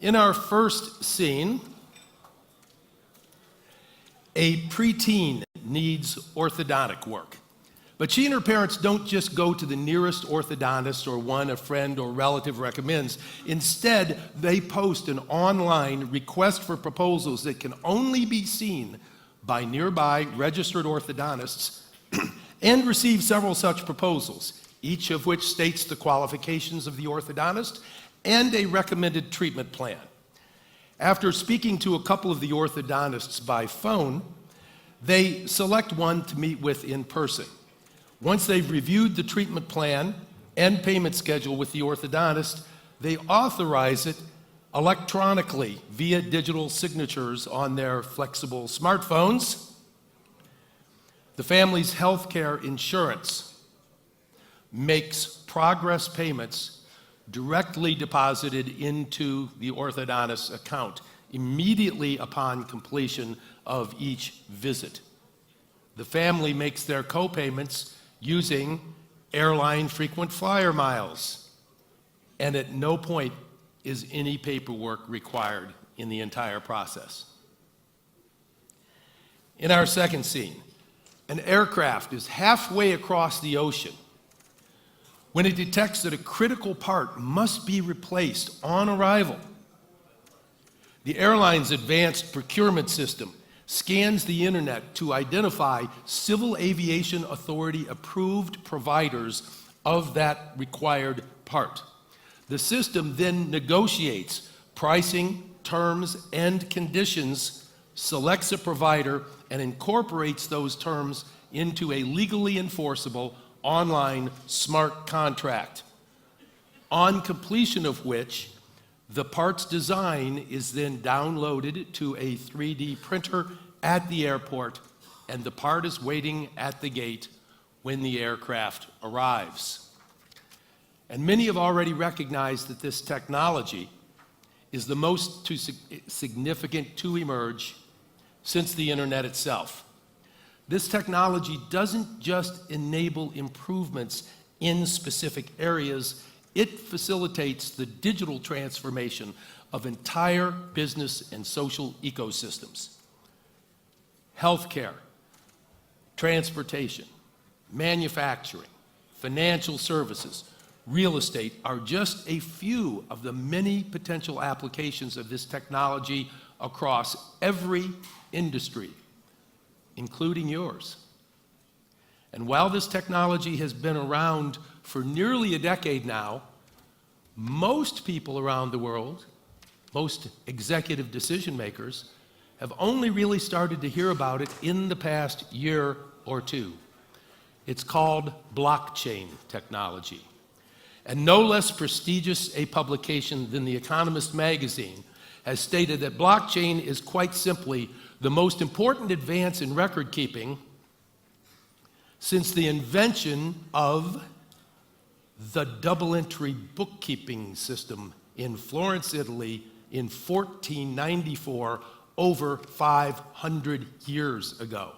In our first scene, a preteen needs orthodontic work. But she and her parents don't just go to the nearest orthodontist or one a friend or relative recommends. Instead, they post an online request for proposals that can only be seen by nearby registered orthodontists and receive several such proposals, each of which states the qualifications of the orthodontist and a recommended treatment plan. After speaking to a couple of the orthodontists by phone, they select one to meet with in person. Once they've reviewed the treatment plan and payment schedule with the orthodontist, they authorize it electronically via digital signatures on their flexible smartphones. The family's healthcare insurance makes progress payments directly deposited into the orthodontist's account immediately upon completion of each visit. The family makes their co-payments using airline frequent flyer miles, and at no point is any paperwork required in the entire process. In our second scene, an aircraft is halfway across the ocean when it detects that a critical part must be replaced on arrival. The airline's advanced procurement system scans the internet to identify Civil Aviation Authority approved providers of that required part. The system then negotiates pricing, terms, and conditions, selects a provider, and incorporates those terms into a legally enforceable online smart contract, on completion of which the part's design is then downloaded to a 3D printer at the airport, and the part is waiting at the gate when the aircraft arrives. And many have already recognized that this technology is the most significant to emerge since the internet itself. This technology doesn't just enable improvements in specific areas, it facilitates the digital transformation of entire business and social ecosystems. Healthcare, transportation, manufacturing, financial services, real estate are just a few of the many potential applications of this technology across every industry, including yours. And while this technology has been around for nearly a decade now, most people around the world, most executive decision makers, have only really started to hear about it in the past year or two. It's called blockchain technology. And no less prestigious a publication than The Economist magazine has stated that blockchain is quite simply the most important advance in record keeping since the invention of the double entry bookkeeping system in Florence, Italy in 1494, over 500 years ago.